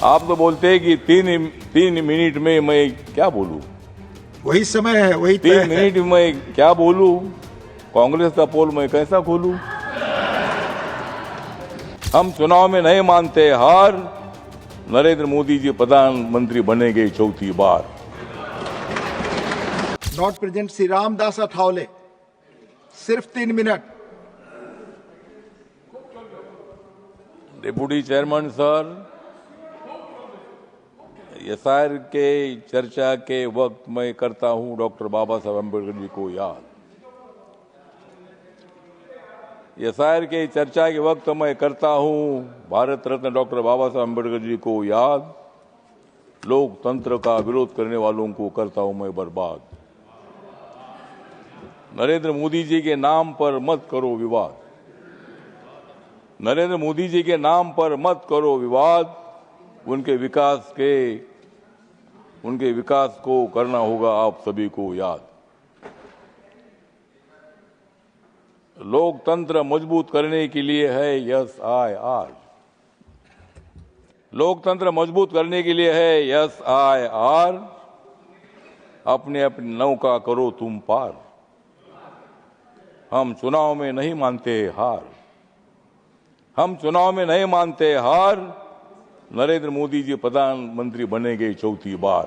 आप तो बोलते हैं कि तीन मिनट में मैं क्या बोलूं। वही समय है, वही 3 मिनट में मैं क्या बोलूं। कांग्रेस का पोल मैं कैसा खोलूं। हम चुनाव में नहीं मानते हार। नरेंद्र मोदी जी प्रधानमंत्री बनेंगे 4थी बार। नॉट प्रेजेंट श्री रामदास अठावले, सिर्फ 3 minute. Deputy chairman sir, SIR के चर्चा के वक्त मैं करता हूं डॉक्टर बाबा साहब अम्बेडकर जी को याद। एसआईआर के चर्चा के वक्त मैं करता हूं भारत रत्न डॉक्टर बाबा साहब अम्बेडकर जी को याद। लोकतंत्र का विरोध करने वालों को करता हूं मैं बर्बाद। नरेंद्र मोदी जी के नाम पर मत करो विवाद। नरेंद्र मोदी जी के नाम पर मत करो विवाद। उनके विकास को करना होगा आप सभी को याद। लोकतंत्र मजबूत करने के लिए है एसआईआर। लोकतंत्र मजबूत करने के लिए है एसआईआर। अपने अपनी नौका करो तुम पार। हम चुनाव में नहीं मानते हार। हम चुनाव में नहीं मानते हार। नरेंद्र मोदी जी प्रधानमंत्री बनेंगे 4थी बार।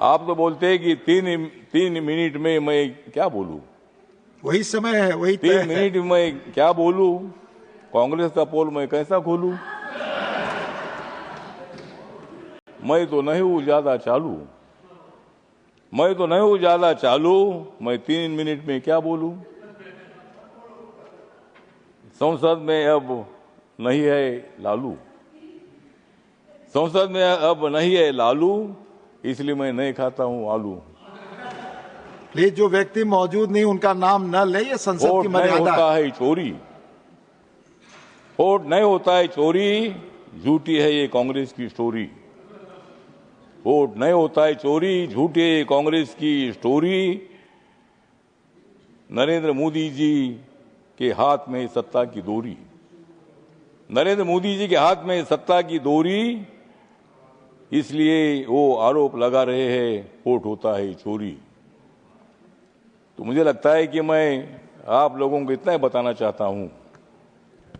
आप तो बोलते हैं कि तीन मिनट में मैं क्या बोलूं। वही समय है, वही 3 मिनट में मैं क्या बोलूं। कांग्रेस का पोल मैं कैसा खोलूं। मैं तो नहीं हूं ज्यादा चालू। मैं 3 मिनट में क्या बोलूं। संसद में अब नहीं है लालू। संसद में अब नहीं है लालू, इसलिए मैं नहीं खाता हूं आलू। प्लीज, जो व्यक्ति मौजूद नहीं उनका नाम न ले, ये संसद की वोट नहीं मर्यादा होता है चोरी। वोट नहीं होता है चोरी। झूठी है ये कांग्रेस की स्टोरी। वोट नहीं होता है चोरी। झूठी है ये कांग्रेस की स्टोरी। नरेंद्र मोदी जी के हाथ में सत्ता की डोरी। नरेंद्र मोदी जी के हाथ में सत्ता की डोरी। इसलिए वो आरोप लगा रहे हैं वोट होता है चोरी। तो मुझे लगता है कि मैं आप लोगों को इतना ही बताना चाहता हूं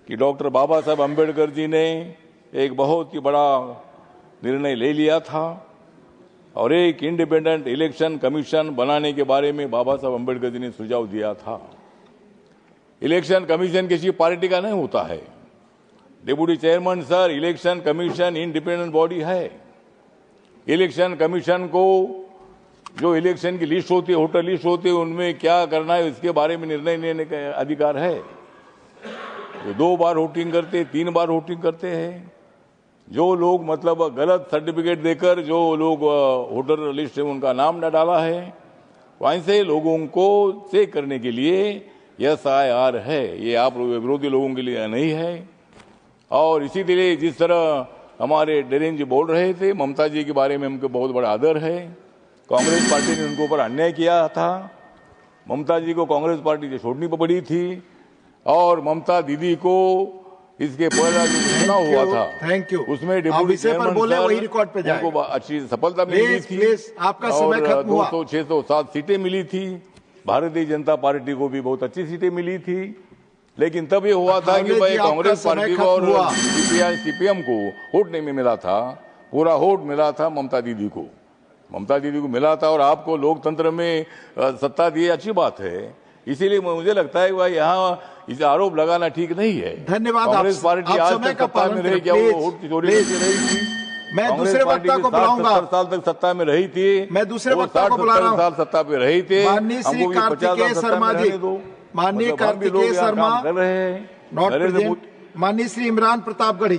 कि डॉक्टर बाबा साहब अम्बेडकर जी ने एक बहुत ही बड़ा निर्णय ले लिया था और एक इंडिपेंडेंट इलेक्शन कमीशन बनाने के बारे में बाबा साहब अम्बेडकर जी ने सुझाव दिया था। इलेक्शन कमीशन किसी पार्टी का नहीं होता है। Deputy chairman sir, election commission independent body है। इलेक्शन कमीशन को जो इलेक्शन की लिस्ट होती है, वोटर लिस्ट होती है, उनमें क्या करना है इसके बारे में निर्णय लेने का अधिकार है। जो 2 बार वोटिंग करते, 3 बार वोटिंग करते हैं, जो लोग मतलब गलत सर्टिफिकेट देकर जो लोग वोटर लिस्ट में उनका नाम न डाला है, वैसे लोगों को चेक करने के लिए एसआईआर है। ये आप विरोधी लोगों के लिए नहीं है। और इसी तरह जिस तरह हमारे डेरेन जी बोल रहे थे, ममता जी के बारे में हमको बहुत बड़ा आदर है। कांग्रेस पार्टी ने उनके ऊपर अन्याय किया था। ममता जी को कांग्रेस पार्टी से छोड़नी पड़ी थी और ममता दीदी को इसके पहला जो चुनाव हुआ था, थैंक यू, उसमें डिप्टी चेयरमैन बोले वही रिकॉर्ड पे जाए। उनको अच्छी सफलता मिली थी। आपका समय खत्म हुआ। 200, 600, 7 सीटें मिली थी। भारतीय जनता पार्टी को भी बहुत अच्छी सीटें मिली थी। लेकिन तब ये हुआ था कि भाई कांग्रेस पार्टी को और सीपीएम को वोट नहीं मिला था। पूरा वोट मिला था ममता दीदी को। ममता दीदी को मिला था और आपको लोकतंत्र में सत्ता दी, अच्छी बात है। इसीलिए मुझे लगता है भाई यहाँ इसे आरोप लगाना ठीक नहीं है। धन्यवाद। कांग्रेस पार्टी आज तक सत्ता में रही, क्या वो वोट चोरी रही थी? मैं दूसरे वक्ता को बुलाऊंगा। 60 साल तक सत्ता में रही थी। मैं दूसरे वक्ता को बुला रहा हूं। 60 साल सत्ता पे रही थी। माननीय श्री कार्तिकेय शर्मा जी, माननीय कार्तिकेय शर्मा, नॉट प्रेजेंट। माननीय श्री इमरान प्रतापगढ़ी।